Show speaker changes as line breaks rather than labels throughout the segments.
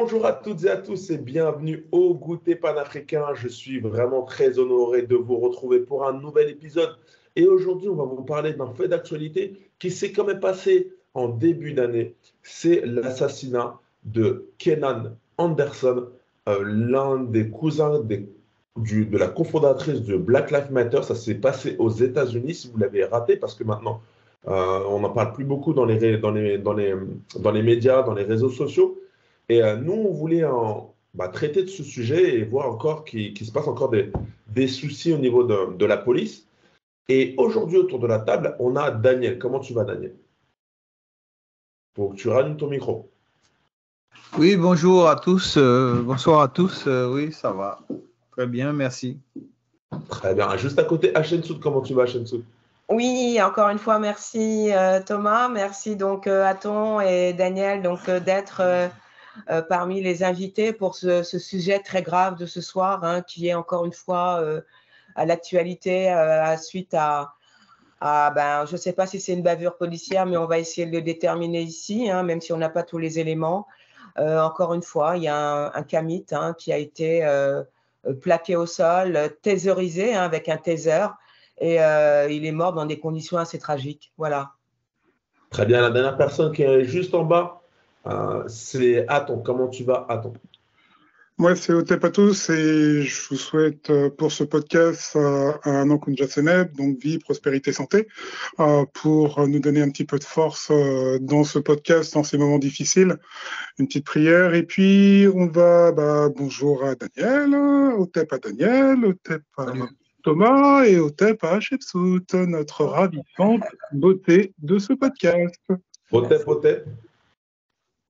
Bonjour à toutes et à tous et bienvenue au Goûter panafricain. Je suis vraiment très honoré de vous retrouver pour un nouvel épisode. Et aujourd'hui, on va vous parler d'un fait d'actualité qui s'est quand même passé en début d'année. C'est l'assassinat de Kenan Anderson, l'un des cousins de la cofondatrice de Black Lives Matter. Ça s'est passé aux États-Unis, si vous l'avez raté, parce que maintenant, on n'en parle plus beaucoup dans les médias, dans les réseaux sociaux. Et nous, on voulait traiter de ce sujet et voir encore qu'il se passe encore des soucis au niveau de la police. Et aujourd'hui, autour de la table, on a Daniel. Comment tu vas, Daniel? Faut que tu rallumes ton micro.
Oui, bonjour à tous. Bonsoir à tous. Oui, ça va. Très bien, merci.
Très bien. Juste à côté, Hachensoud, comment tu vas, Hachensoud?
Oui, encore une fois, merci Thomas. Merci donc Aton et Daniel d'être parmi les invités pour ce sujet très grave de ce soir, qui est encore une fois à l'actualité suite je ne sais pas si c'est une bavure policière, mais on va essayer de le déterminer ici, même si on n'a pas tous les éléments. Encore une fois, il y a un Kamit qui a été plaqué au sol, taserisé avec un taser, et il est mort dans des conditions assez tragiques. Voilà.
Très bien. La dernière personne qui est juste en bas, c'est Aton. Comment tu vas, Aton?
Moi, c'est Otep à tous et je vous souhaite pour ce podcast un an Kunja Seneb, donc vie, prospérité, santé, pour nous donner un petit peu de force dans ce podcast, dans ces moments difficiles. Une petite prière et puis on va, bonjour à Daniel, Otep à Daniel, Otep à Thomas et Otep à Shepsout, notre ravissante beauté de ce podcast.
Otep.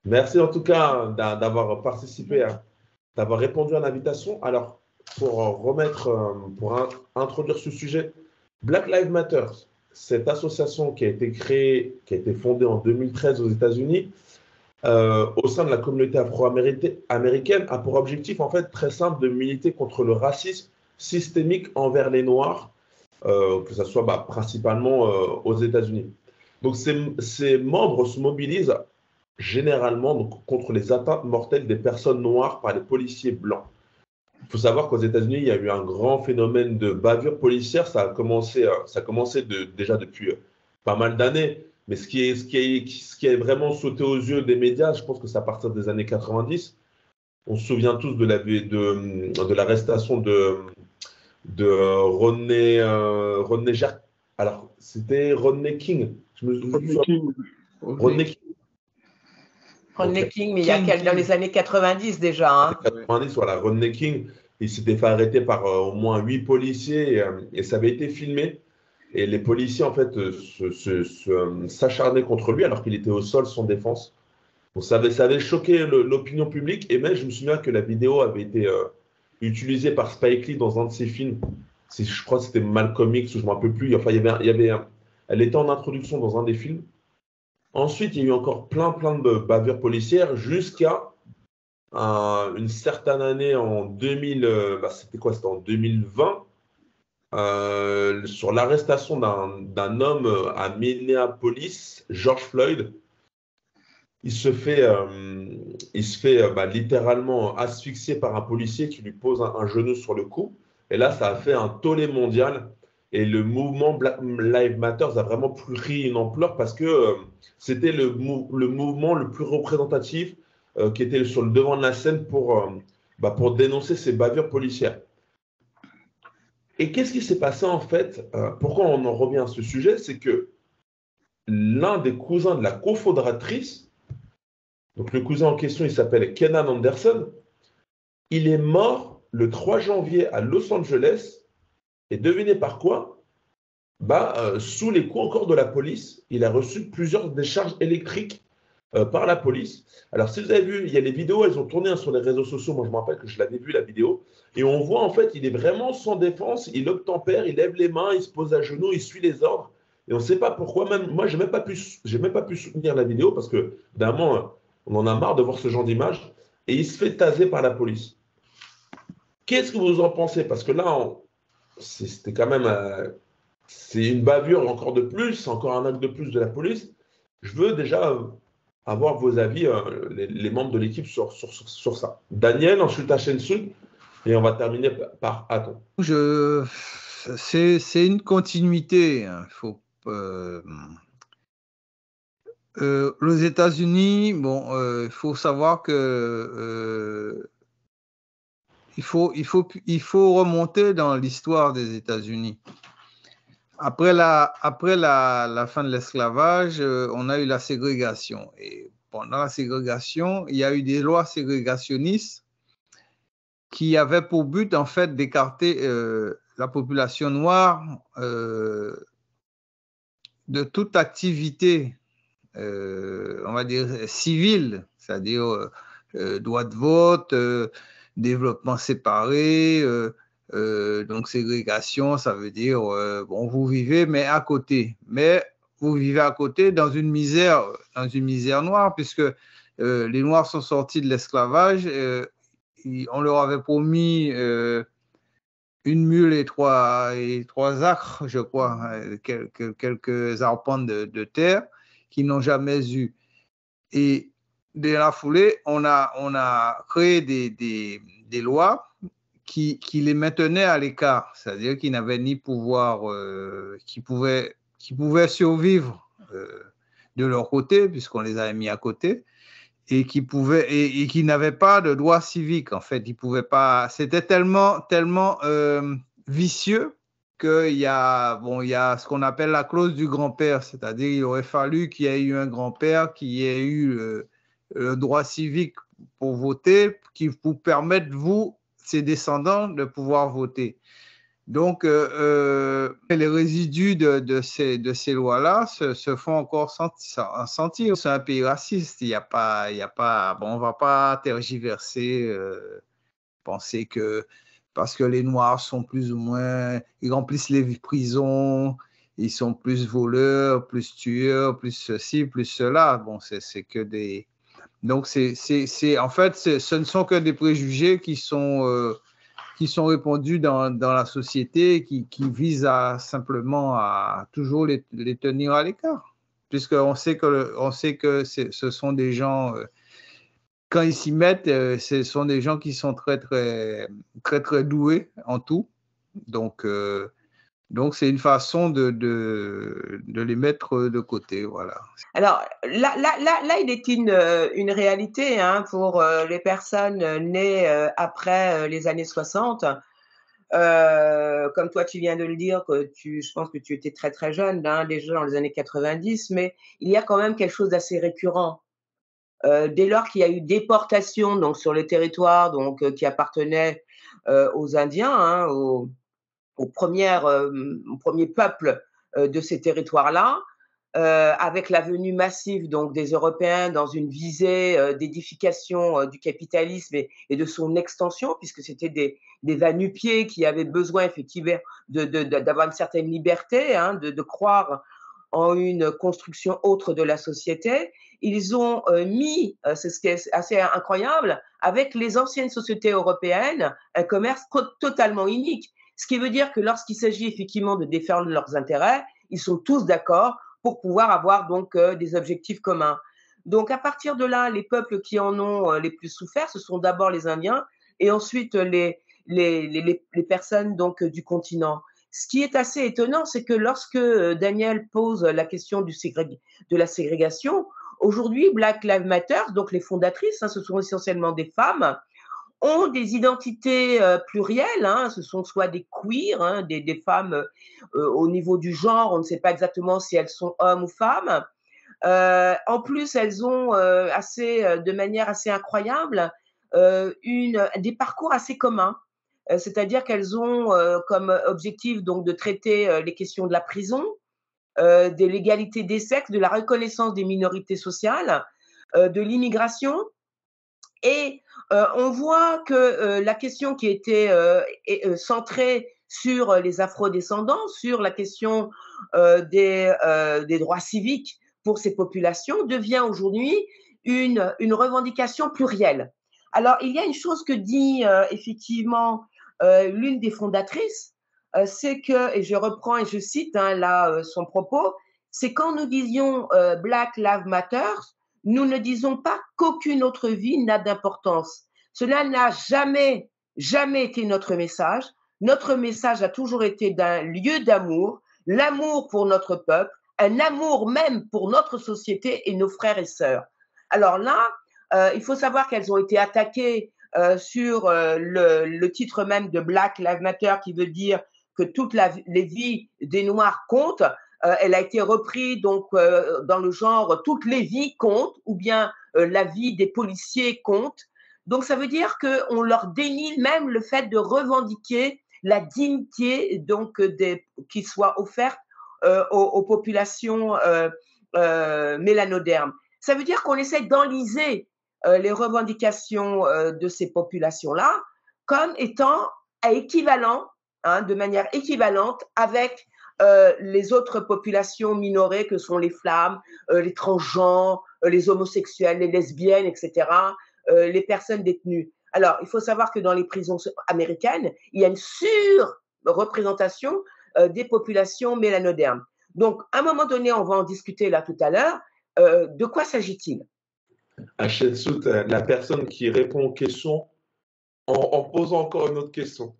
Merci en tout cas d'avoir participé d'avoir répondu à l'invitation. Alors, pour introduire ce sujet, Black Lives Matter, cette association qui a été créée, qui a été fondée en 2013 aux États-Unis, au sein de la communauté afro-américaine, a pour objectif en fait très simple de militer contre le racisme systémique envers les Noirs, que ce soit principalement aux États-Unis. Donc, ces membres se mobilisent généralement donc, contre les atteintes mortelles des personnes noires par les policiers blancs. Il faut savoir qu'aux États-Unis, il y a eu un grand phénomène de bavure policière. Ça a commencé déjà depuis pas mal d'années. Mais ce qui est vraiment sauté aux yeux des médias, je pense que c'est à partir des années 90. On se souvient tous de l'arrestation de Rodney Jerk. Alors, c'était Rodney King. Rodney King.
Rodney King, mais il y a dans les années 90 déjà.
90, voilà, Rodney King, il s'était fait arrêter par au moins 8 policiers et ça avait été filmé. Et les policiers, en fait, s'acharnaient contre lui alors qu'il était au sol sans défense. Donc, ça avait choqué l'opinion publique. Et même, je me souviens que la vidéo avait été utilisée par Spike Lee dans un de ses films. Je crois que c'était Malcolm X, ou je ne me rappelle plus. Enfin, elle était en introduction dans un des films. Ensuite, il y a eu encore plein de bavures policières jusqu'à une certaine année en 2000, c'était en 2020, sur l'arrestation d'un homme à Minneapolis, George Floyd. Il se fait littéralement asphyxier par un policier qui lui pose un genou sur le cou. Et là, ça a fait un tollé mondial. Et le mouvement Black Lives Matter a vraiment pris une ampleur parce que c'était le mouvement le plus représentatif qui était sur le devant de la scène pour dénoncer ces bavures policières. Et qu'est-ce qui s'est passé en fait? Pourquoi on en revient à ce sujet? C'est que l'un des cousins de la cofondatrice, donc le cousin en question, il s'appelle Kenan Anderson, il est mort le 3 janvier à Los Angeles. Et devinez par quoi? Sous les coups encore de la police, il a reçu plusieurs décharges électriques par la police. Alors, si vous avez vu, il y a les vidéos, elles ont tourné sur les réseaux sociaux. Moi, je me rappelle que je l'avais vu, la vidéo. Et on voit, en fait, il est vraiment sans défense. Il obtempère, il lève les mains, il se pose à genoux, il suit les ordres. Et on ne sait pas pourquoi. Même moi, je n'ai même pas pu soutenir la vidéo parce que, d'un moment, on en a marre de voir ce genre d'image. Et il se fait taser par la police. Qu'est-ce que vous en pensez? Parce que là, c'était quand même c'est une bavure encore de plus, encore un acte de plus de la police. Je veux déjà avoir vos avis, les membres de l'équipe, sur ça. Daniel, ensuite Hachem Sud, et on va terminer par Aton.
C'est une continuité. Hein. Aux États-Unis, bon, il faut savoir que il faut remonter dans l'histoire des États-Unis. Après la fin de l'esclavage, on a eu la ségrégation. Et pendant la ségrégation, il y a eu des lois ségrégationnistes qui avaient pour but, en fait, d'écarter la population noire de toute activité, on va dire, civile, c'est-à-dire droit de vote, développement séparé, donc ségrégation, ça veut dire, bon, vous vivez, mais à côté. Mais vous vivez à côté dans une misère noire, puisque les Noirs sont sortis de l'esclavage, on leur avait promis une mule et trois acres, je crois, quelques arpents de terre qu'ils n'ont jamais eu. Et de la foulée, on a créé des lois qui les maintenaient à l'écart, c'est-à-dire qu'ils n'avaient ni pouvoir, qui pouvaient survivre de leur côté, puisqu'on les avait mis à côté, et qui n'avaient pas de droits civiques, en fait. Ils pouvaient pas. C'était tellement vicieux qu'il y a ce qu'on appelle la clause du grand-père, c'est-à-dire il aurait fallu qu'il y ait eu un grand-père qui ait eu le droit civique pour voter, qui vous permette, vous, ses descendants, de pouvoir voter. Donc, les résidus de ces lois-là se font encore sentir. C'est un pays raciste. Il y a pas, bon, on ne va pas tergiverser, penser que parce que les Noirs sont plus ou moins, ils remplissent les prisons, ils sont plus voleurs, plus tueurs, plus ceci, plus cela. Bon, c'est que des. Donc, en fait, ce ne sont que des préjugés qui sont répandus dans la société, qui visent simplement à toujours les tenir à l'écart, puisqu'on sait que ce sont des gens, quand ils s'y mettent, ce sont des gens qui sont très doués en tout. Donc c'est une façon de les mettre de côté, voilà.
Alors là, il est une réalité pour les personnes nées après les années 60. Comme toi, tu viens de le dire, je pense que tu étais très très jeune, déjà dans les années 90, mais il y a quand même quelque chose d'assez récurrent. Dès lors qu'il y a eu déportation donc sur le territoire qui appartenait aux Indiens, aux premiers peuples de ces territoires-là, avec la venue massive donc des Européens dans une visée d'édification du capitalisme et de son extension, puisque c'était des va-nu-pieds qui avaient besoin effectivement d'avoir une certaine liberté, de croire en une construction autre de la société. Ils ont mis, c'est ce qui est assez incroyable, avec les anciennes sociétés européennes, un commerce totalement unique. Ce qui veut dire que lorsqu'il s'agit effectivement de défendre leurs intérêts, ils sont tous d'accord pour pouvoir avoir donc des objectifs communs. Donc à partir de là, les peuples qui en ont les plus souffert, ce sont d'abord les Indiens et ensuite les personnes donc du continent. Ce qui est assez étonnant, c'est que lorsque Daniel pose la question de la ségrégation, aujourd'hui, Black Lives Matter, donc les fondatrices, ce sont essentiellement des femmes, ont des identités plurielles, ce sont soit des queers, des femmes au niveau du genre, on ne sait pas exactement si elles sont hommes ou femmes. En plus, elles ont de manière assez incroyable des parcours assez communs. C'est-à-dire qu'elles ont comme objectif donc de traiter les questions de la prison, de l'égalité des sexes, de la reconnaissance des minorités sociales, de l'immigration. Et on voit que la question qui était centrée sur les afrodescendants, sur la question des droits civiques pour ces populations, devient aujourd'hui une revendication plurielle. Alors, il y a une chose que dit effectivement l'une des fondatrices, c'est que, et je reprends et je cite son propos, c'est quand nous disions Black Lives Matter, nous ne disons pas qu'aucune autre vie n'a d'importance. Cela n'a jamais, jamais été notre message. Notre message a toujours été d'un lieu d'amour, l'amour pour notre peuple, un amour même pour notre société et nos frères et sœurs. Alors là, il faut savoir qu'elles ont été attaquées sur le titre même de Black Lives Matter, qui veut dire que toutes les vies des Noirs comptent. Elle a été reprise donc dans le genre toutes les vies comptent, ou bien la vie des policiers compte. Donc ça veut dire qu'on leur dénie même le fait de revendiquer la dignité donc qui soit offerte aux populations mélanodermes. Ça veut dire qu'on essaie d'enliser les revendications de ces populations-là comme étant équivalent, de manière équivalente avec les autres populations minorées que sont les femmes, les transgenres, les homosexuels, les lesbiennes, etc., les personnes détenues. Alors, il faut savoir que dans les prisons américaines, il y a une surreprésentation des populations mélanodermes. Donc, à un moment donné, on va en discuter là tout à l'heure. De quoi s'agit-il?
Hatshepsut, la personne qui répond aux questions en posant encore une autre question.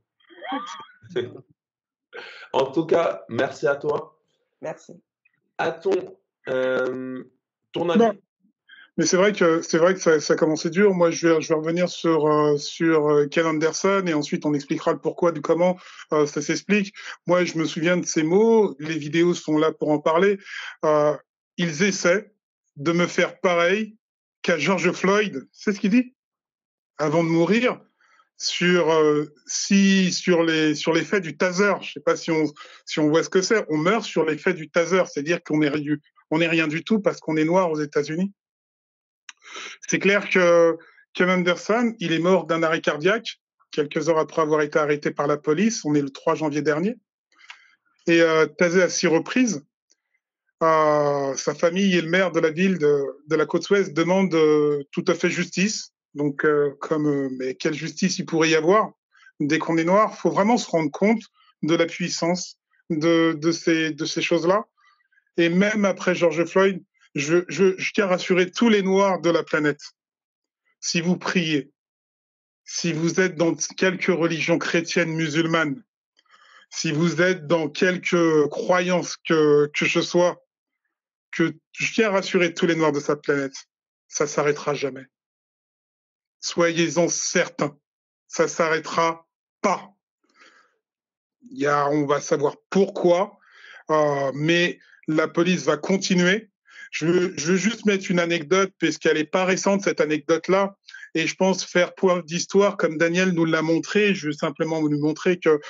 En tout cas, merci à toi.
Merci.
Ton avis?
Non. Mais c'est vrai que ça a commencé dur. Moi, je vais revenir sur Ken Anderson et ensuite on expliquera le pourquoi du comment ça s'explique. Moi, je me souviens de ces mots. Les vidéos sont là pour en parler. Ils essaient de me faire pareil qu'à George Floyd. C'est ce qu'il dit avant de mourir sur les faits du taser. Je sais pas si on voit ce que c'est. On meurt sur les faits du taser, c'est-à-dire qu'on est rien du tout parce qu'on est noir aux États-Unis. C'est clair que Ken Anderson, il est mort d'un arrêt cardiaque quelques heures après avoir été arrêté par la police. On est le 3 janvier dernier. Et tasé à 6 reprises. Sa famille et le maire de la ville de la Côte-Ouest demandent tout à fait justice. Donc, mais quelle justice il pourrait y avoir dès qu'on est noir? Il faut vraiment se rendre compte de la puissance de ces choses-là. Et même après George Floyd, je tiens à rassurer tous les Noirs de la planète. Si vous priez, si vous êtes dans quelques religions chrétiennes, musulmanes, si vous êtes dans quelques croyances que ce soit, que je tiens à rassurer tous les Noirs de cette planète, ça s'arrêtera jamais. Soyez-en certains, ça s'arrêtera pas. On va savoir pourquoi, mais la police va continuer. Je veux juste mettre une anecdote, puisqu'elle n'est pas récente, cette anecdote-là, et je pense faire preuve d'histoire, comme Daniel nous l'a montré. Je veux simplement nous montrer que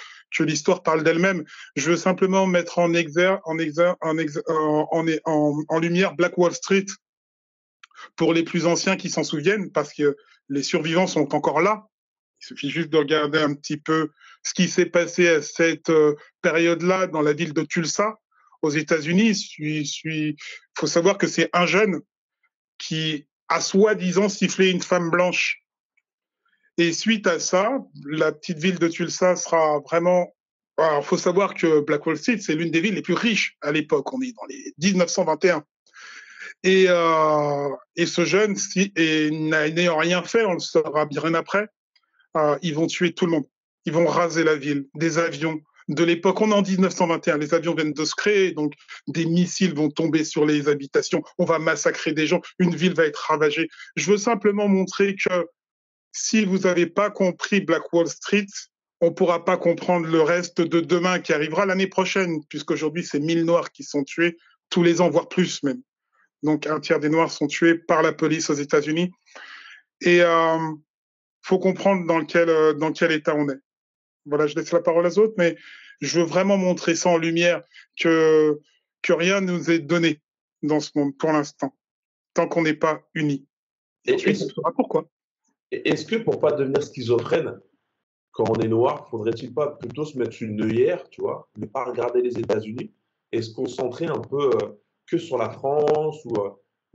l'histoire parle d'elle-même. Je veux simplement mettre en lumière Black Wall Street, pour les plus anciens qui s'en souviennent, parce que les survivants sont encore là. Il suffit juste de regarder un petit peu ce qui s'est passé à cette période-là dans la ville de Tulsa, aux États-Unis. Il faut savoir que c'est un jeune qui a soi-disant sifflé une femme blanche. Et suite à ça, la petite ville de Tulsa sera vraiment... Alors, il faut savoir que Black Wall Street, c'est l'une des villes les plus riches à l'époque. On est dans les 1921. Et ce jeune, n'ayant rien fait, on le saura bien après, ils vont tuer tout le monde. Ils vont raser la ville, des avions. De l'époque, on est en 1921, les avions viennent de se créer, donc des missiles vont tomber sur les habitations, on va massacrer des gens, une ville va être ravagée. Je veux simplement montrer que si vous n'avez pas compris Black Wall Street, on ne pourra pas comprendre le reste de demain qui arrivera l'année prochaine, puisqu'aujourd'hui, c'est 1000 Noirs qui sont tués tous les ans, voire plus même. Donc, un tiers des Noirs sont tués par la police aux États-Unis. Et faut comprendre dans quel état on est. Voilà, je laisse la parole aux autres, mais je veux vraiment montrer ça en lumière, que rien ne nous est donné dans ce monde pour l'instant, tant qu'on n'est pas unis. Et ensuite, on saura pourquoi.
Est-ce que pour pas devenir schizophrène, quand on est noir, faudrait-il pas plutôt se mettre une œillère, tu vois, ne pas regarder les États-Unis et se concentrer un peu que sur la France ou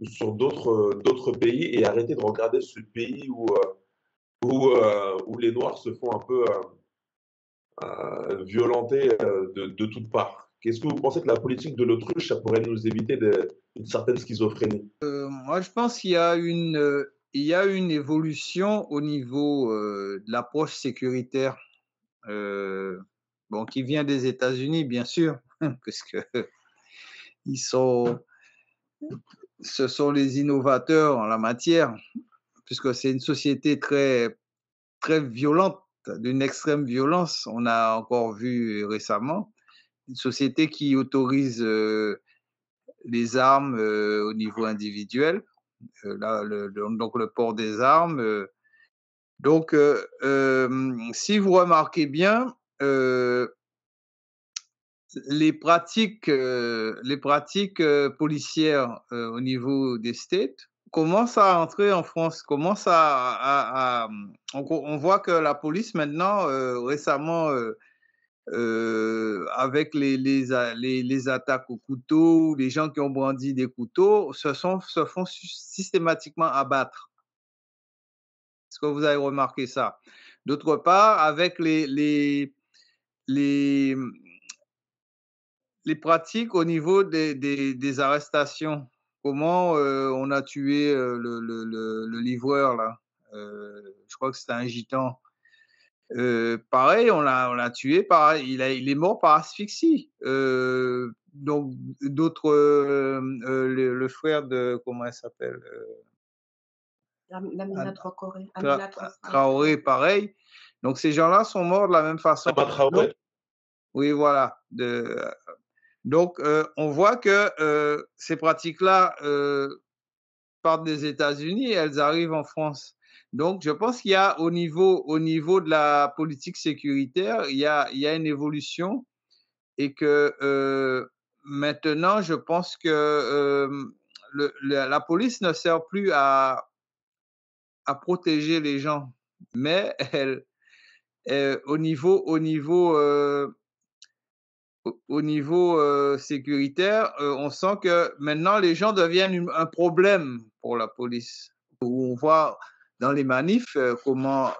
sur d'autres pays et arrêter de regarder ce pays où les Noirs se font un peu violenter de toutes parts. Est-ce que vous pensez que la politique de l'autruche, ça pourrait nous éviter une certaine schizophrénie?
Moi, je pense qu'il y a il y a une évolution au niveau de l'approche sécuritaire, bon, qui vient des États-Unis, bien sûr, parce que ils sont, ce sont les innovateurs en la matière, puisque c'est une société très, très violente, d'une extrême violence. On a encore vu récemment une société qui autorise les armes au niveau individuel, là, donc le port des armes. Donc, si vous remarquez bien, les pratiques policières au niveau des States commencent à entrer en France, commencent on voit que la police maintenant, récemment, avec les attaques au couteau, les gens qui ont brandi des couteaux se font systématiquement abattre. Est-ce que vous avez remarqué ça? D'autre part, avec les pratiques au niveau des arrestations, comment on a tué le livreur là, je crois que c'était un gitan. Pareil, on l'a tué, pareil, il est mort par asphyxie. Donc d'autres, le frère de, comment elle s'appelle,
Lamina Traoré.
Traoré, pareil. Donc ces gens-là sont morts de la même façon.
Traoré.
Oui, voilà. Donc on voit que ces pratiques-là partent des États-Unis et elles arrivent en France. Donc, je pense qu'il y a au niveau de la politique sécuritaire, il y a une évolution et que maintenant, je pense que la police ne sert plus à protéger les gens, mais au niveau sécuritaire, on sent que maintenant les gens deviennent un problème pour la police. On voit dans les manifs comment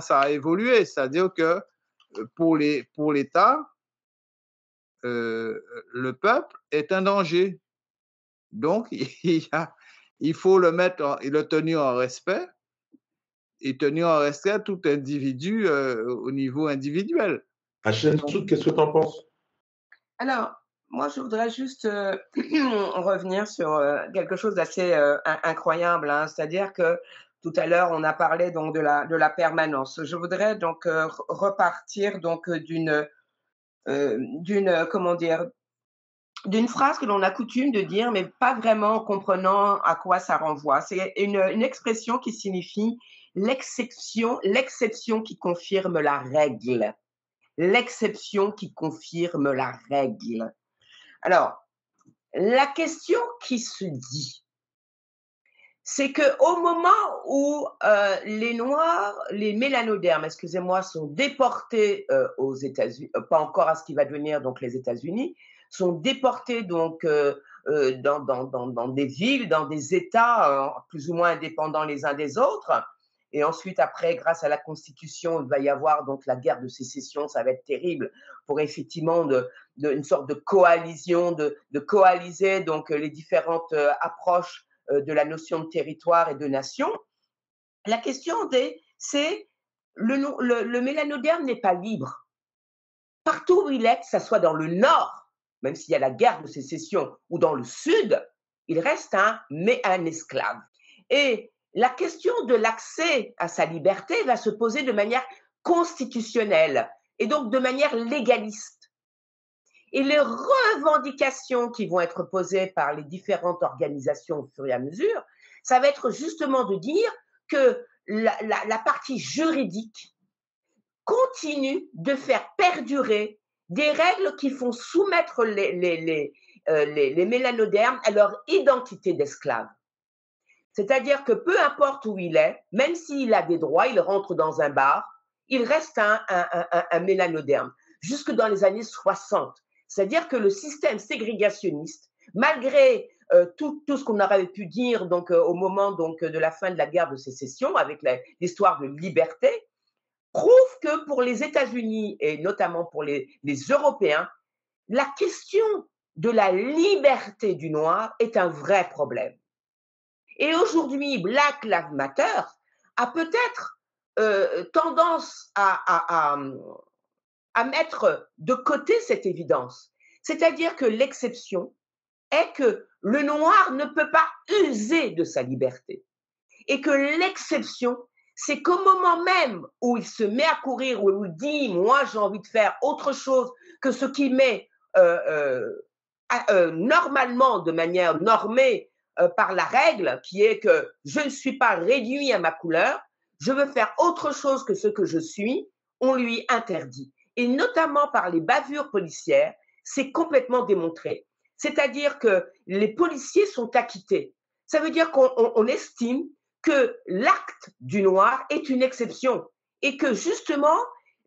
ça a évolué, c'est-à-dire que pour l'État, le peuple est un danger. Donc il faut le tenir en respect et tenir en respect tout individu au niveau individuel.
Hachem Soud, qu'est-ce que tu en penses?
Alors, moi, je voudrais juste revenir sur quelque chose d'assez incroyable, hein. C'est-à-dire que tout à l'heure, on a parlé donc de la permanence. Je voudrais donc repartir donc comment dire, d'une phrase que l'on a coutume de dire, mais pas vraiment en comprenant à quoi ça renvoie. C'est une expression qui signifie l'exception qui confirme la règle. L'exception qui confirme la règle. Alors, la question qui se dit, c'est qu'au moment où les Noirs, les mélanodermes, excusez-moi, sont déportés aux États-Unis, pas encore à ce qui va devenir donc les États-Unis, sont déportés donc dans des villes, dans des États plus ou moins indépendants les uns des autres. Et ensuite, après, grâce à la Constitution, il va y avoir donc la guerre de sécession, ça va être terrible pour effectivement une sorte de coalition, de coaliser donc les différentes approches de la notion de territoire et de nation. La question c'est le mélanoderme n'est pas libre. Partout où il est, que ce soit dans le nord, même s'il y a la guerre de sécession, ou dans le sud, il reste un esclave. Et la question de l'accès à sa liberté va se poser de manière constitutionnelle et donc de manière légaliste. Et les revendications qui vont être posées par les différentes organisations au fur et à mesure, ça va être justement de dire que la partie juridique continue de faire perdurer des règles qui font soumettre les mélanodermes à leur identité d'esclaves. C'est-à-dire que peu importe où il est, même s'il a des droits, il rentre dans un bar, il reste un mélanoderme, jusque dans les années 60. C'est-à-dire que le système ségrégationniste, malgré tout ce qu'on aurait pu dire donc, au moment donc, de la fin de la guerre de sécession, avec l'histoire de liberté, prouve que pour les États-Unis et notamment pour les Européens, la question de la liberté du noir est un vrai problème. Et aujourd'hui, Black Lives Matter a peut-être tendance à mettre de côté cette évidence. C'est-à-dire que l'exception est que le noir ne peut pas user de sa liberté. Et que l'exception, c'est qu'au moment même où il se met à courir, où il dit « moi j'ai envie de faire autre chose que ce qui m'est normalement, de manière normée par la règle, qui est que je ne suis pas réduit à ma couleur, je veux faire autre chose que ce que je suis », on lui interdit. Et notamment par les bavures policières, c'est complètement démontré. C'est-à-dire que les policiers sont acquittés. Ça veut dire qu'on estime que l'acte du noir est une exception et que justement,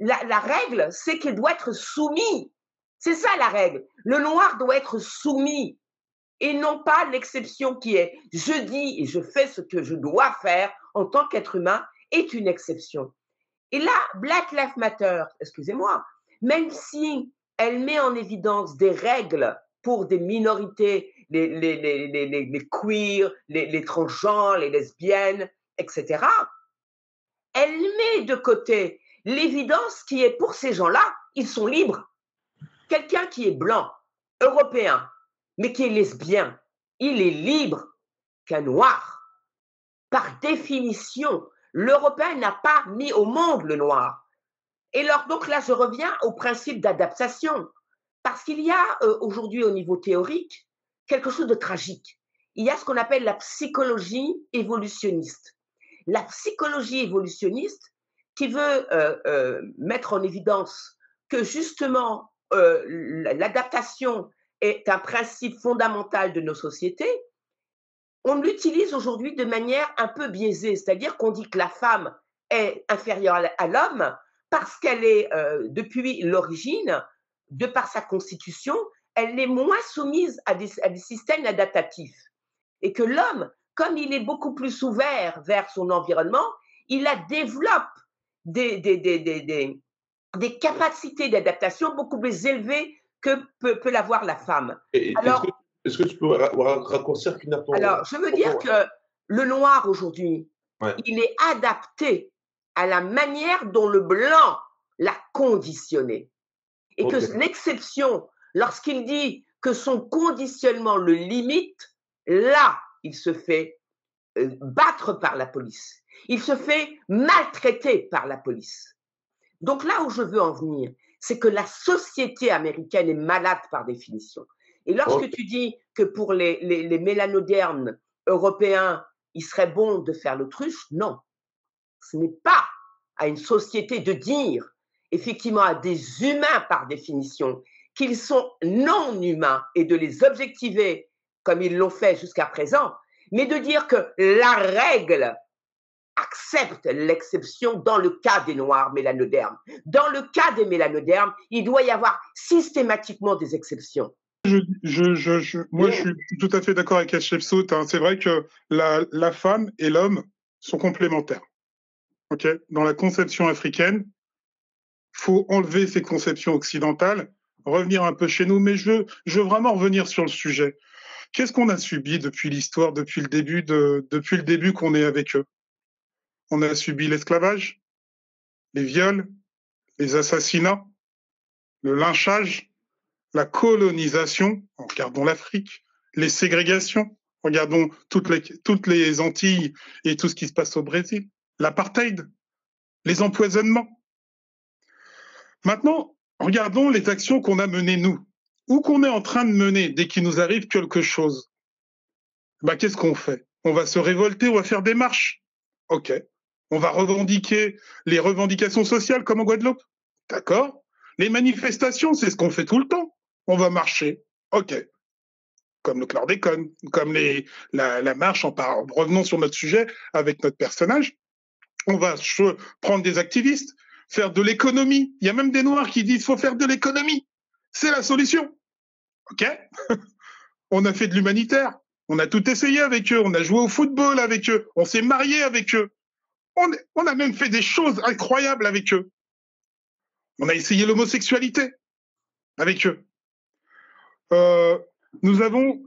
la règle, c'est qu'il doit être soumis. C'est ça la règle. Le noir doit être soumis et non pas l'exception qui est « je dis et je fais ce que je dois faire en tant qu'être humain » est une exception. Et là, Black Lives Matter, excusez-moi, même si elle met en évidence des règles pour des minorités, les queers, les transgenres, les lesbiennes, etc., elle met de côté l'évidence qui est pour ces gens-là, ils sont libres. Quelqu'un qui est blanc, européen, mais qui est lesbien, il est libre qu'un noir. Par définition, l'Européen n'a pas mis au monde le noir. Et alors, donc là, je reviens au principe d'adaptation. Parce qu'il y a aujourd'hui au niveau théorique quelque chose de tragique. Il y a ce qu'on appelle la psychologie évolutionniste. La psychologie évolutionniste qui veut mettre en évidence que justement l'adaptation est un principe fondamental de nos sociétés, on l'utilise aujourd'hui de manière un peu biaisée, c'est-à-dire qu'on dit que la femme est inférieure à l'homme parce qu'elle est, depuis l'origine, de par sa constitution, elle est moins soumise à des systèmes adaptatifs. Et que l'homme, comme il est beaucoup plus ouvert vers son environnement, il développe des capacités d'adaptation beaucoup plus élevées que peut l'avoir la femme.
Alors, est-ce que tu peux raccourcir ton...
Alors, je veux dire que le noir aujourd'hui, il est adapté à la manière dont le blanc l'a conditionné. Et que l'exception, lorsqu'il dit que son conditionnement le limite, là, il se fait battre par la police. Il se fait maltraiter par la police. Donc là où je veux en venir, c'est que la société américaine est malade par définition. Et lorsque tu dis que pour les mélanodermes européens, il serait bon de faire l'autruche, non. Ce n'est pas à une société de dire, effectivement, à des humains par définition, qu'ils sont non humains et de les objectiver comme ils l'ont fait jusqu'à présent, mais de dire que la règle accepte l'exception dans le cas des noirs mélanodermes. Dans le cas des mélanodermes, il doit y avoir systématiquement des exceptions.
Moi, je suis tout à fait d'accord avec Chef Sout. Hein. C'est vrai que la femme et l'homme sont complémentaires. Okay, dans la conception africaine, faut enlever ces conceptions occidentales, revenir un peu chez nous. Mais je veux vraiment revenir sur le sujet. Qu'est-ce qu'on a subi depuis l'histoire, depuis le début qu'on est avec eux? On a subi l'esclavage, les viols, les assassinats, le lynchage, la colonisation, regardons l'Afrique, les ségrégations, regardons toutes les Antilles et tout ce qui se passe au Brésil, l'apartheid, les empoisonnements. Maintenant, regardons les actions qu'on a menées nous, ou qu'on est en train de mener dès qu'il nous arrive quelque chose. Bah, qu'est-ce qu'on fait? On va se révolter, on va faire des marches. Ok. On va revendiquer les revendications sociales comme en Guadeloupe. D'accord? Les manifestations, c'est ce qu'on fait tout le temps. On va marcher. Ok. Comme le chlordécone, comme la marche, revenons sur notre sujet avec notre personnage. On va prendre des activistes, faire de l'économie. Il y a même des Noirs qui disent qu'il faut faire de l'économie. C'est la solution. Ok? On a fait de l'humanitaire. On a tout essayé avec eux. On a joué au football avec eux. On s'est marié avec eux. On a même fait des choses incroyables avec eux. On a essayé l'homosexualité avec eux. Nous avons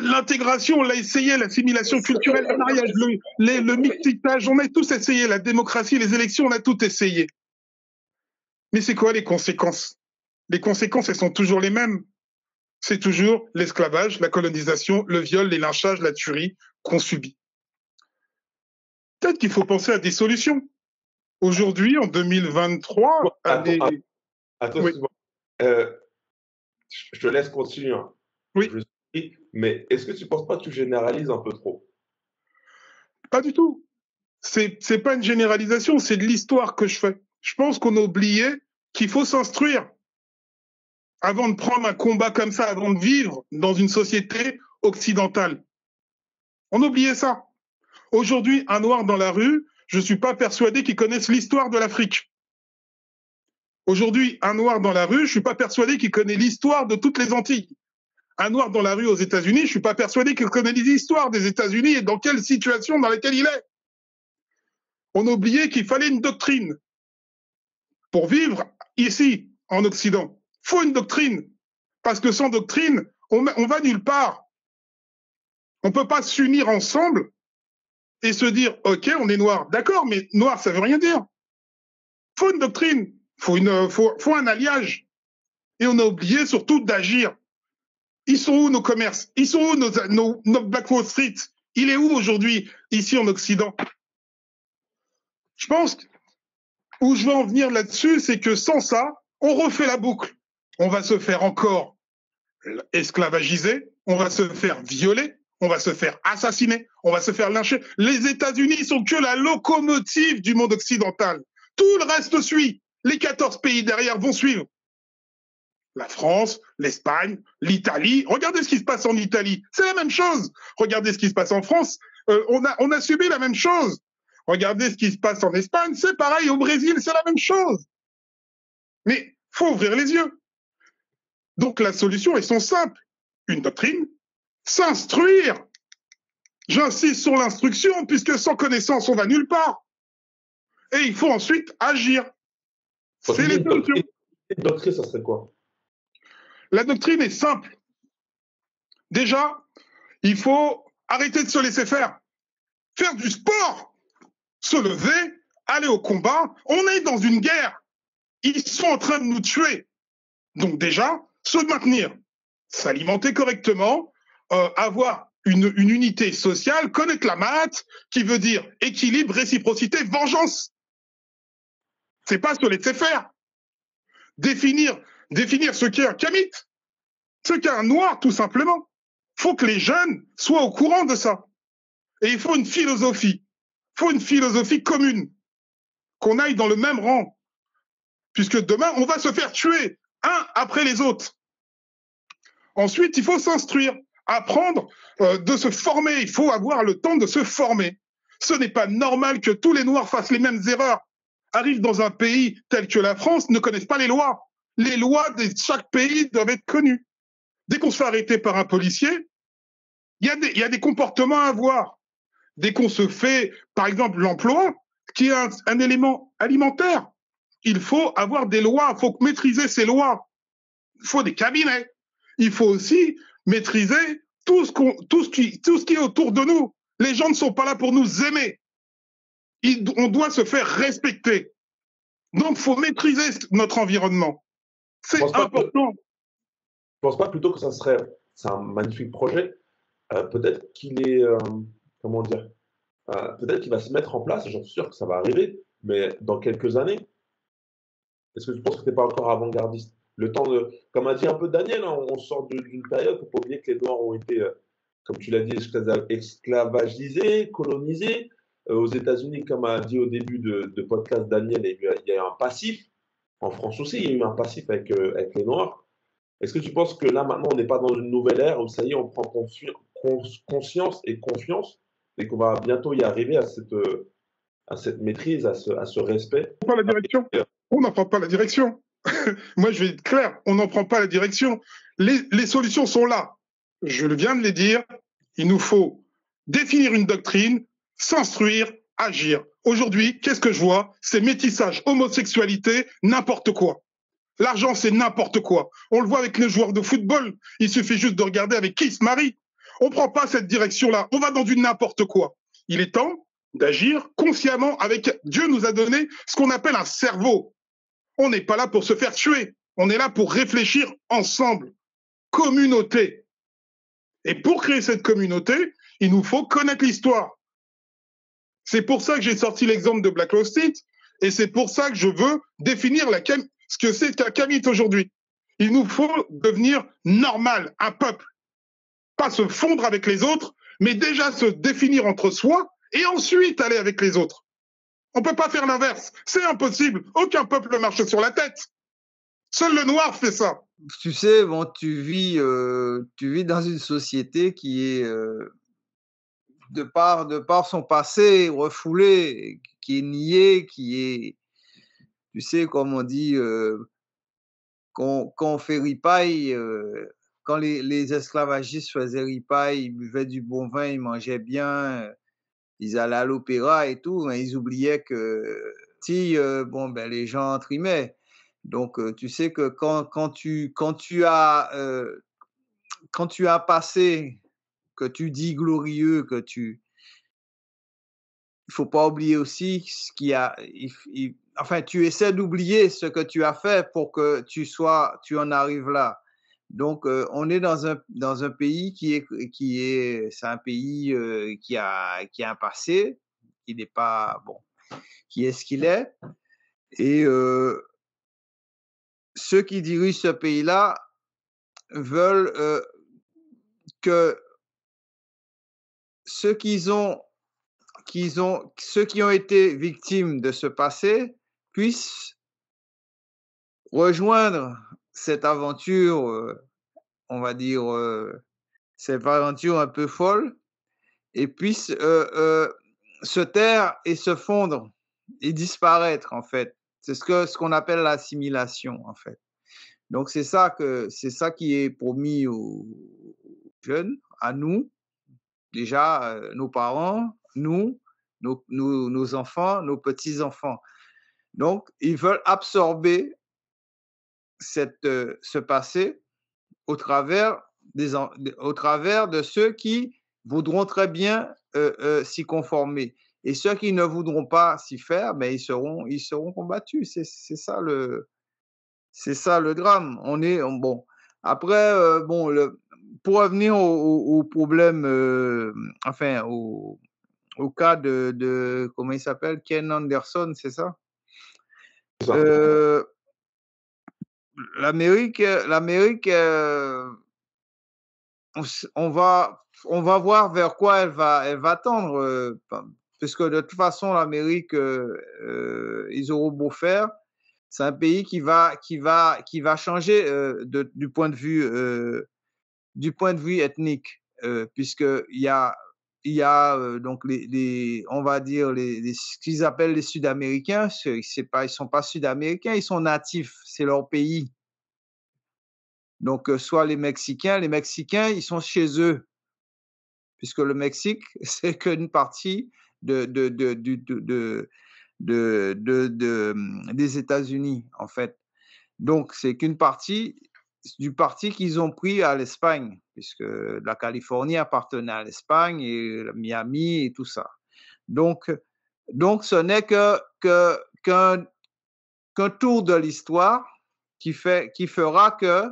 l'intégration, on l'a essayé, l'assimilation culturelle, le mariage, le mixage, on a tous essayé, la démocratie, les élections, on a tout essayé. Mais c'est quoi les conséquences? Les conséquences, elles sont toujours les mêmes. C'est toujours l'esclavage, la colonisation, le viol, les lynchages, la tuerie qu'on subit. Peut-être qu'il faut penser à des solutions. Aujourd'hui, en 2023...
Attends,
oui.
Je te laisse continuer. Hein.
Oui.
Mais est-ce que tu ne penses pas que tu généralises un peu trop?
Pas du tout. C'est pas une généralisation, c'est de l'histoire que je fais. Je pense qu'on a oublié qu'il faut s'instruire avant de prendre un combat comme ça, avant de vivre dans une société occidentale. On a oublié ça. Aujourd'hui, un noir dans la rue, je ne suis pas persuadé qu'il connaisse l'histoire de l'Afrique. Aujourd'hui, un noir dans la rue, je ne suis pas persuadé qu'il connaît l'histoire de toutes les Antilles. Un noir dans la rue aux États-Unis, je ne suis pas persuadé qu'il connaît l'histoire des États-Unis et dans quelle situation dans laquelle il est. On a oublié qu'il fallait une doctrine pour vivre ici, en Occident. Il faut une doctrine, parce que sans doctrine, on va nulle part. On ne peut pas s'unir ensemble et se dire, OK, on est noir. D'accord, mais noir, ça ne veut rien dire. Il faut une doctrine, faut un alliage. Et on a oublié surtout d'agir. Ils sont où nos commerces? Ils sont où nos Black Wall Street? Il est où aujourd'hui, ici en Occident? Je pense que où je veux en venir là-dessus, c'est que sans ça, on refait la boucle. On va se faire encore esclavagiser, on va se faire violer, on va se faire assassiner, on va se faire lyncher. Les États-Unis sont que la locomotive du monde occidental. Tout le reste suit. Les 14 pays derrière vont suivre. La France, l'Espagne, l'Italie. Regardez ce qui se passe en Italie. C'est la même chose. Regardez ce qui se passe en France. On a subi la même chose. Regardez ce qui se passe en Espagne. C'est pareil. Au Brésil, c'est la même chose. Mais faut ouvrir les yeux. Donc la solution, elles sont simples. Une doctrine, s'instruire. J'insiste sur l'instruction, puisque sans connaissance, on va nulle part. Et il faut ensuite agir. C'est les solutions.
Une doctrine, ça serait quoi?
La doctrine est simple. Déjà, il faut arrêter de se laisser faire. Faire du sport. Se lever, aller au combat. On est dans une guerre. Ils sont en train de nous tuer. Donc déjà, se maintenir, s'alimenter correctement, avoir une unité sociale, connaître la maths, qui veut dire équilibre, réciprocité, vengeance. C'est pas se laisser faire. Définir ce qu'est un kamite, ce qu'est un noir, tout simplement. Il faut que les jeunes soient au courant de ça. Et il faut une philosophie. Il faut une philosophie commune. Qu'on aille dans le même rang. Puisque demain, on va se faire tuer, un après les autres. Ensuite, il faut s'instruire, apprendre de se former. Il faut avoir le temps de se former. Ce n'est pas normal que tous les Noirs fassent les mêmes erreurs. Arrivent dans un pays tel que la France, ne connaissent pas les lois. Les lois de chaque pays doivent être connues. Dès qu'on se fait arrêter par un policier, il y a des comportements à avoir. Dès qu'on se fait, par exemple, l'emploi, qui est un élément alimentaire, il faut avoir des lois, il faut maîtriser ces lois. Il faut des cabinets. Il faut aussi maîtriser tout ce qui est autour de nous. Les gens ne sont pas là pour nous aimer. On doit se faire respecter. Donc, il faut maîtriser notre environnement. C'est important.
Je ne pense pas plutôt que c'est un magnifique projet. Peut-être qu'il est, comment dire, peut-être qu'il va se mettre en place, j'en suis sûr que ça va arriver, mais dans quelques années. Est-ce que tu penses que tu n'es pas encore avant-gardiste? Le temps de, comme a dit un peu Daniel, hein, on sort d'une période, il ne faut pas oublier que les Noirs ont été, comme tu l'as dit, esclavagisés, colonisés. Aux États-Unis, comme a dit au début de podcast Daniel, il y a eu un passif. En France aussi, il y a eu un passif avec les Noirs. Est-ce que tu penses que là, maintenant, on n'est pas dans une nouvelle ère où ça y est, on prend conscience et confiance et qu'on va bientôt y arriver à cette maîtrise, à ce respect?
Pas la direction. On n'en prend pas la direction. Moi, je vais être clair, on n'en prend pas la direction. Les solutions sont là. Je viens de les dire. Il nous faut définir une doctrine, s'instruire, agir. Aujourd'hui, qu'est-ce que je vois? C'est métissage, homosexualité, n'importe quoi. L'argent, c'est n'importe quoi. On le voit avec les joueurs de football. Il suffit juste de regarder avec qui ils se marient. On ne prend pas cette direction-là. On va dans du n'importe quoi. Il est temps d'agir consciemment avec... Dieu nous a donné ce qu'on appelle un cerveau. On n'est pas là pour se faire tuer. On est là pour réfléchir ensemble. Communauté. Et pour créer cette communauté, il nous faut connaître l'histoire. C'est pour ça que j'ai sorti l'exemple de Black Law Street, et c'est pour ça que je veux définir ce que c'est qu'un Kamit aujourd'hui. Il nous faut devenir normal, un peuple. Pas se fondre avec les autres, mais déjà se définir entre soi et ensuite aller avec les autres. On ne peut pas faire l'inverse. C'est impossible. Aucun peuple marche sur la tête. Seul le noir fait ça.
Tu sais, bon, tu vis dans une société qui est, de par son passé refoulé, qui est nié, qui est, tu sais, comme on dit, quand on fait ripaille, quand les esclavagistes faisaient ripaille, ils buvaient du bon vin, ils mangeaient bien, ils allaient à l'opéra et tout, mais ils oubliaient que si, bon, ben, les gens trimaient. Donc, tu sais que quand tu as passé, que tu dis glorieux, il faut pas oublier aussi ce qu'il y a. Enfin, tu essaies d'oublier ce que tu as fait pour que tu en arrives là. Donc, on est dans un pays c'est un pays qui a un passé, qui n'est pas bon, qui est ce qu'il est, et ceux qui dirigent ce pays-là veulent que ceux qui ont été victimes de ce passé puissent rejoindre cette aventure, on va dire, cette aventure un peu folle, et puissent se taire et se fondre et disparaître, en fait. C'est ce qu'on appelle l'assimilation, en fait. Donc, c'est ça qui est promis aux jeunes, à nous, déjà, nos parents, nous, nos enfants, nos petits-enfants. Donc, ils veulent absorber ce passé au travers de ceux qui voudront très bien s'y conformer. Et ceux qui ne voudront pas s'y faire, ben, ils seront combattus. C'est ça le drame. Bon. Après, pour revenir au problème, enfin, au cas de comment il s'appelle, Ken Anderson, c'est ça? L'Amérique, on va voir vers quoi elle va tendre, puisque de toute façon, l'Amérique, ils auront beau faire, c'est un pays qui va changer du point de vue ethnique, puisque il y a donc on va dire ce qu'ils appellent les Sud-Américains. Ils sont pas Sud-Américains, ils sont natifs, c'est leur pays. Donc soit les Mexicains, ils sont chez eux, puisque le Mexique c'est qu'une partie des États-Unis, en fait. Donc c'est qu'une partie du parti qu'ils ont pris à l'Espagne, puisque la Californie appartenait à l'Espagne et Miami et tout ça. Donc ce n'est qu'un tour de l'histoire qui fera que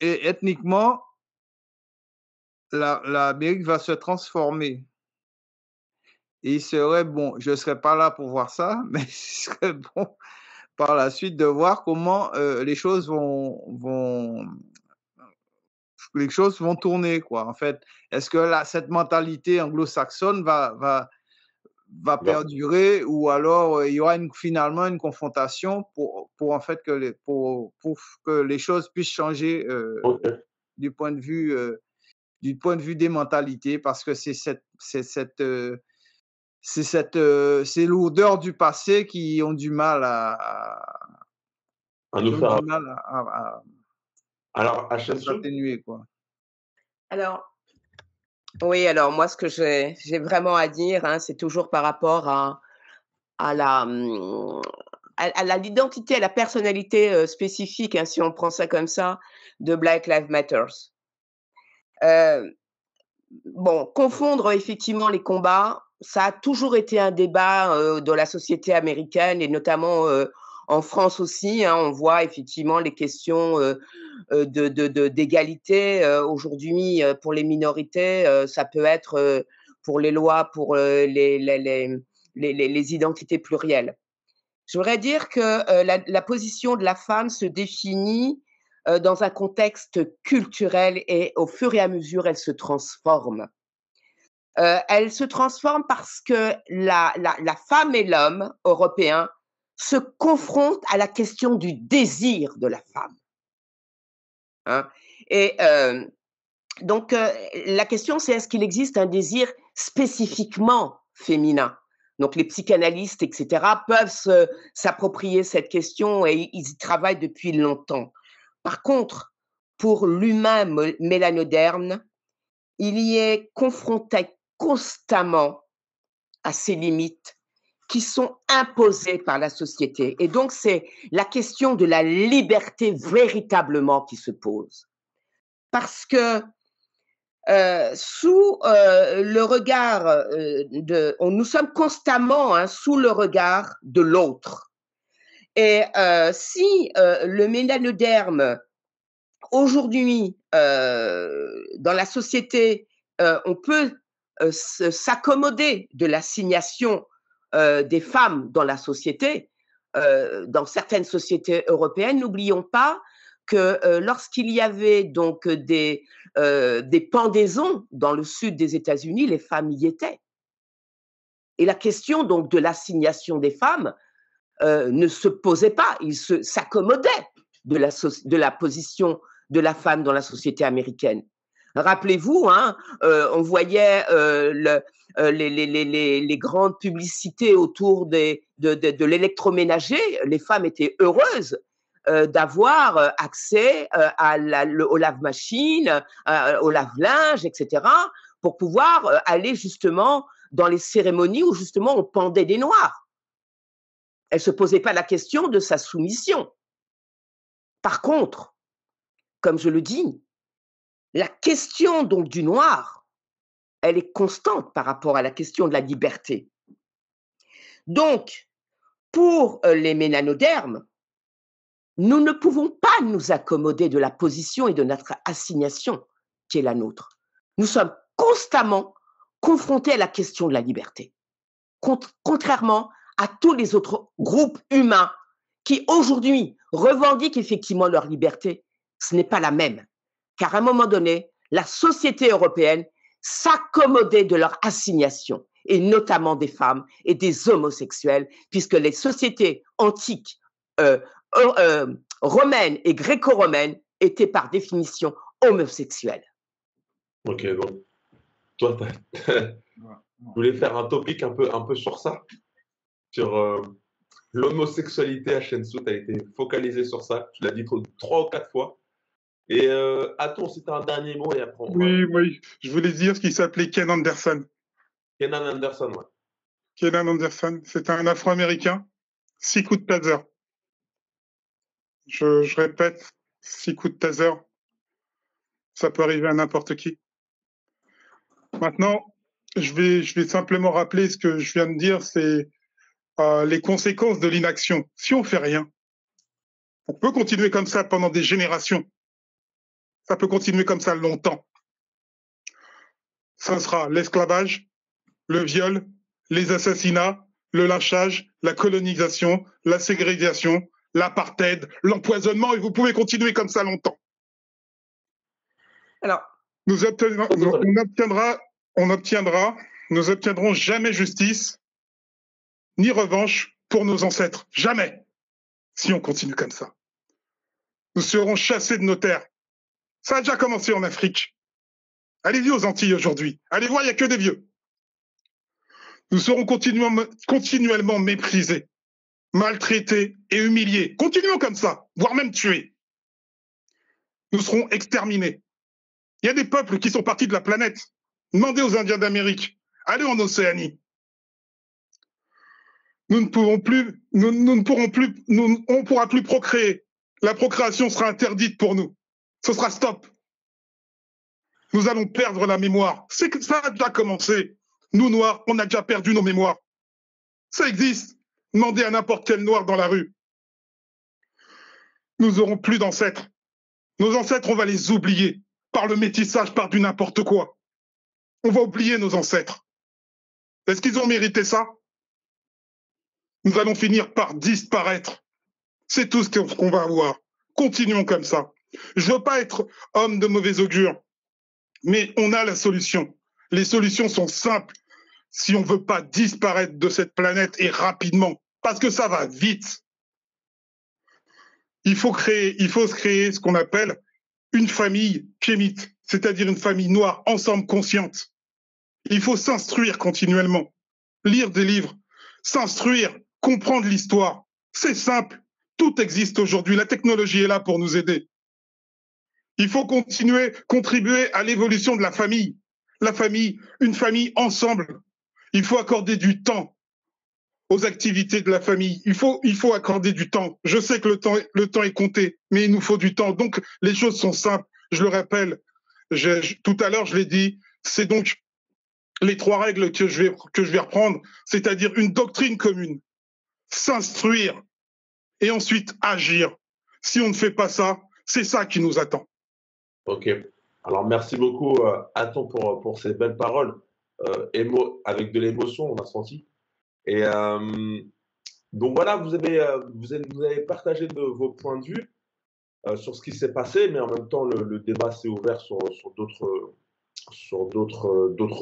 ethniquement, l'Amérique va se transformer. Et il serait bon, je ne serais pas là pour voir ça, mais il serait bon par la suite de voir comment les choses vont tourner, quoi. En fait, est-ce que cette mentalité anglo-saxonne va perdurer, ou alors il y aura finalement une confrontation pour en fait pour que les choses puissent changer du point de vue des mentalités, parce que c'est ces lourdeurs du passé qui ont du mal à
nous faire.
Alors, à s'atténuer, quoi.
Alors, oui, alors moi, ce que j'ai vraiment à dire, hein, c'est toujours par rapport l'identité, à la personnalité spécifique, hein, si on prend ça comme ça, de Black Lives Matter. Bon, confondre effectivement les combats, ça a toujours été un débat dans la société américaine et notamment en France aussi. Hein, on voit effectivement les questions d'égalité aujourd'hui pour les minorités. Ça peut être pour les lois, pour les identités plurielles. Je voudrais dire que la position de la femme se définit dans un contexte culturel et au fur et à mesure, elle se transforme. Elle se transforme parce que la femme et l'homme européen se confrontent à la question du désir de la femme. Hein? Et donc, la question, c'est est-ce qu'il existe un désir spécifiquement féminin? Donc, les psychanalystes, etc., peuvent s'approprier cette question et ils y travaillent depuis longtemps. Par contre, pour l'humain mélanoderme, il y est confronté constamment à ces limites qui sont imposées par la société. Et donc, c'est la question de la liberté véritablement qui se pose. Parce que sous le regard nous sommes constamment sous le regard de l'autre. Et si le mélanoderme, aujourd'hui, dans la société, on peut s'accommoder de l'assignation des femmes dans la société, dans certaines sociétés européennes, n'oublions pas que lorsqu'il y avait donc des pendaisons dans le sud des États-Unis, les femmes y étaient. Et la question donc de l'assignation des femmes ne se posait pas, ils s'accommodaient de la position de la femme dans la société américaine. Rappelez-vous, on voyait les grandes publicités autour de l'électroménager. Les femmes étaient heureuses d'avoir accès au lave-machine, au lave-linge, etc., pour pouvoir aller justement dans les cérémonies où justement on pendait des noirs. Elle ne se posait pas la question de sa soumission. Par contre, comme je le dis, la question donc du noir, elle est constante par rapport à la question de la liberté. Donc, pour les mélanodermes, nous ne pouvons pas nous accommoder de la position et de notre assignation qui est la nôtre. Nous sommes constamment confrontés à la question de la liberté, contrairement à tous les autres groupes humains qui aujourd'hui revendiquent effectivement leur liberté. Ce n'est pas la même, car à un moment donné, la société européenne s'accommodait de leur assignation, et notamment des femmes et des homosexuels, puisque les sociétés antiques romaines et gréco-romaines étaient par définition homosexuelles.
Ok, donc toi, tu voulais faire un topic un peu sur ça, sur l'homosexualité à Shensu. Tu as été focalisé sur ça, tu l'as dit 3 ou 4 fois. Et Aton, si tu as un dernier mot et après
Oui, je voulais dire qu'il s'appelait Ken Anderson.
Kenan Anderson, ouais.
Kenan Anderson, c'est un Afro-Américain, 6 coups de taser. Je répète, 6 coups de taser, ça peut arriver à n'importe qui. Maintenant, je vais simplement rappeler ce que je viens de dire, c'est les conséquences de l'inaction. Si on fait rien, on peut continuer comme ça pendant des générations. Ça peut continuer comme ça longtemps. Ça sera l'esclavage, le viol, les assassinats, le lynchage, la colonisation, la ségrégation, l'apartheid, l'empoisonnement, et vous pouvez continuer comme ça longtemps.
Alors,
nous obtiendrons jamais justice, ni revanche pour nos ancêtres. Jamais. Si on continue comme ça. Nous serons chassés de nos terres. Ça a déjà commencé en Afrique. Allez-y aux Antilles aujourd'hui. Allez voir, il n'y a que des vieux. Nous serons continuellement méprisés, maltraités et humiliés. Continuons comme ça, voire même tués. Nous serons exterminés. Il y a des peuples qui sont partis de la planète. Demandez aux Indiens d'Amérique. Allez en Océanie. nous ne pourrons plus, nous ne pourrons plus, on ne pourra plus procréer. La procréation sera interdite pour nous. Ce sera stop. Nous allons perdre la mémoire. C'est que ça a déjà commencé. Nous, Noirs, on a déjà perdu nos mémoires. Ça existe. Demandez à n'importe quel Noir dans la rue. Nous n'aurons plus d'ancêtres. Nos ancêtres, on va les oublier. Par le métissage, par du n'importe quoi. On va oublier nos ancêtres. Est-ce qu'ils ont mérité ça? Nous allons finir par disparaître. C'est tout ce qu'on va avoir. Continuons comme ça. Je veux pas être homme de mauvais augure, mais on a la solution. Les solutions sont simples si on veut pas disparaître de cette planète et rapidement, parce que ça va vite. Il faut se créer ce qu'on appelle une famille kémite, c'est-à-dire une famille noire, ensemble consciente. Il faut s'instruire continuellement, lire des livres, s'instruire, comprendre l'histoire. C'est simple, tout existe aujourd'hui, la technologie est là pour nous aider. Il faut contribuer à l'évolution de la famille, une famille ensemble. Il faut accorder du temps aux activités de la famille. Il faut accorder du temps. Je sais que le temps est compté, mais il nous faut du temps. Donc, les choses sont simples. Je le rappelle, tout à l'heure, je l'ai dit, c'est donc les 3 règles que je vais reprendre, c'est-à-dire une doctrine commune, s'instruire et ensuite agir. Si on ne fait pas ça, c'est ça qui nous attend.
Ok. Alors, merci beaucoup, Aton, pour ces belles paroles. Avec de l'émotion, on a senti. Et donc voilà, vous avez partagé vos points de vue sur ce qui s'est passé, mais en même temps, le débat s'est ouvert sur d'autres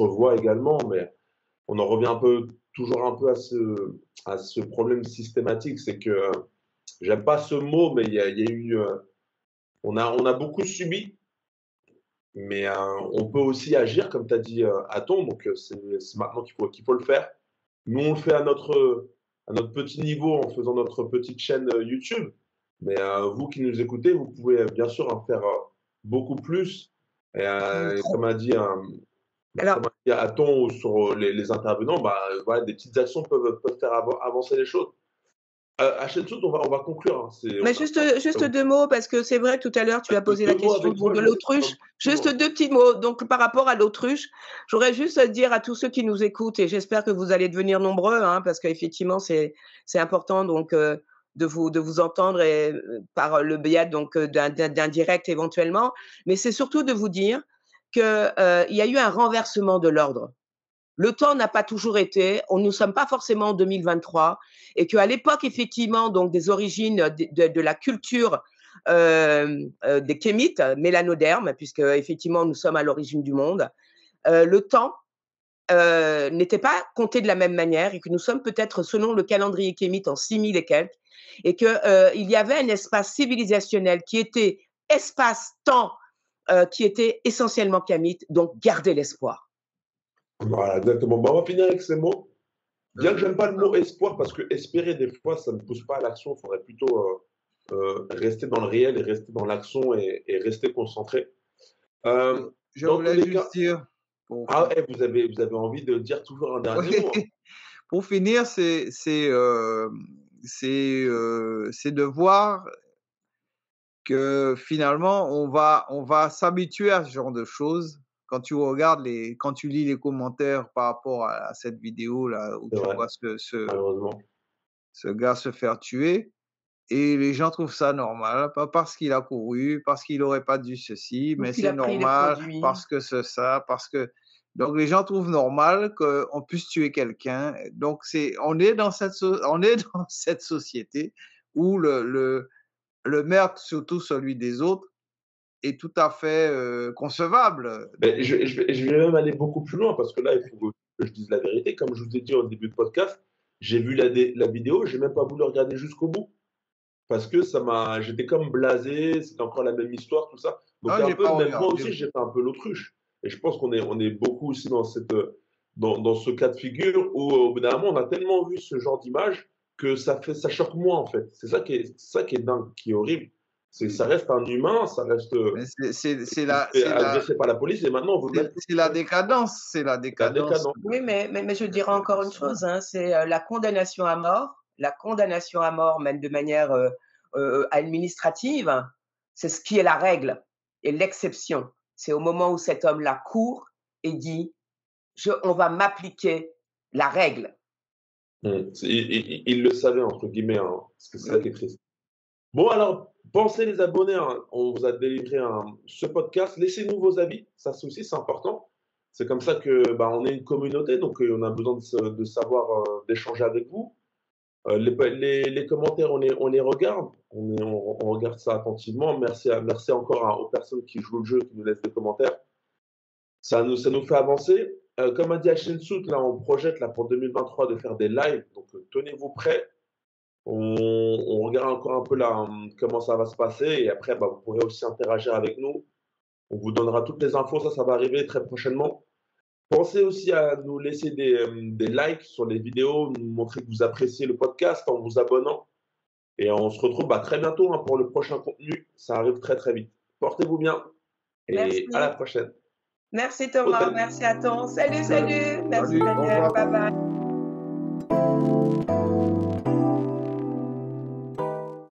voies également. Mais on en revient toujours un peu à ce problème systématique, c'est que j'aime pas ce mot, mais il y a eu, on a beaucoup subi. Mais on peut aussi agir, comme tu as dit, Aton. Donc, c'est maintenant qu'il faut le faire. Nous, on le fait à notre petit niveau en faisant notre petite chaîne YouTube. Mais vous qui nous écoutez, vous pouvez bien sûr en faire beaucoup plus. Et comme a dit Aton sur les intervenants, voilà, des petites actions peuvent faire avancer les choses. Hachemsout, on va conclure. Hein.
Mais juste 2 mots, parce que c'est vrai que tout à l'heure, tu as posé la question de l'autruche. Juste 2 petits mots. Donc, par rapport à l'autruche, j'aurais juste à dire à tous ceux qui nous écoutent, et j'espère que vous allez devenir nombreux, hein, parce qu'effectivement, c'est important donc, de vous entendre et, par le biais donc, d'un direct éventuellement. Mais c'est surtout de vous dire qu'il y a eu un renversement de l'ordre. Le temps n'a pas toujours été, nous ne sommes pas forcément en 2023, et qu'à l'époque, effectivement, donc des origines de la culture des Kémites, mélanodermes, puisque effectivement nous sommes à l'origine du monde, le temps n'était pas compté de la même manière, et que nous sommes peut-être, selon le calendrier kémite, en 6000 et quelques, et qu'il y avait un espace civilisationnel qui était espace-temps, qui était essentiellement kémite, donc garder l'espoir.
Voilà, exactement. On va finir avec ces mots. Bien que j'aime pas le mot espoir, parce que espérer, des fois, ça ne pousse pas à l'action. Il faudrait plutôt rester dans le réel et rester dans l'action et rester concentré.
Je voulais juste dire...
vous avez envie de dire toujours un dernier mot.
Pour finir, c'est de voir que finalement, on va s'habituer à ce genre de choses. Quand tu regardes quand tu lis les commentaires par rapport à cette vidéo là, où tu vois ce gars se faire tuer, et les gens trouvent ça normal, pas parce qu'il a couru, parce qu'il n'aurait pas dû ceci, mais c'est normal, parce que parce que... Donc les gens trouvent normal qu'on puisse tuer quelqu'un. Donc on est dans cette société où le meurtre, surtout celui des autres, est tout à fait concevable.
Mais je vais même aller beaucoup plus loin, parce que là, il faut que je dise la vérité. Comme je vous ai dit au début de podcast, j'ai vu la vidéo, j'ai même pas voulu regarder jusqu'au bout, parce que j'étais comme blasé, c'était encore la même histoire, tout ça. Donc moi aussi, j'ai fait un peu l'autruche. Et je pense qu'on est beaucoup aussi dans ce cas de figure où, au bout d'un moment, on a tellement vu ce genre d'image que ça choque moins, en fait. C'est ça qui est dingue, qui est horrible. Ça reste un humain, ça reste
C'est
agressé par la police et maintenant on veut mettre.
c'est la décadence, c'est la décadence.
Oui, mais je dirais encore une chose, hein, c'est la condamnation à mort. La condamnation à mort, même de manière administrative, c'est ce qui est la règle. Et l'exception, c'est au moment où cet homme-là court et dit on va m'appliquer la règle.
Il le savait, entre guillemets, hein, parce que c'est ça qui est triste. Bon, alors, pensez les abonnés, hein, on vous a délivré ce podcast. Laissez-nous vos avis, ça aussi, c'est important. C'est comme ça que on est une communauté, donc on a besoin de savoir, d'échanger avec vous. Les commentaires, on les regarde, on regarde ça attentivement. Merci encore aux personnes qui jouent le jeu, qui nous laissent des commentaires. Ça nous fait avancer. Comme a dit Hachin Sout, là, on projette là, pour 2023 de faire des lives, donc tenez-vous prêts. On regarde encore un peu là comment ça va se passer et après, vous pourrez aussi interagir avec nous. On vous donnera toutes les infos, ça va arriver très prochainement. Pensez aussi à nous laisser des likes sur les vidéos, nous montrer que vous appréciez le podcast en vous abonnant. Et on se retrouve très bientôt pour le prochain contenu. Ça arrive très très vite. Portez-vous bien et
Merci.
À la prochaine.
Merci Thomas, merci à toi. Salut. Merci Daniel, bye bye.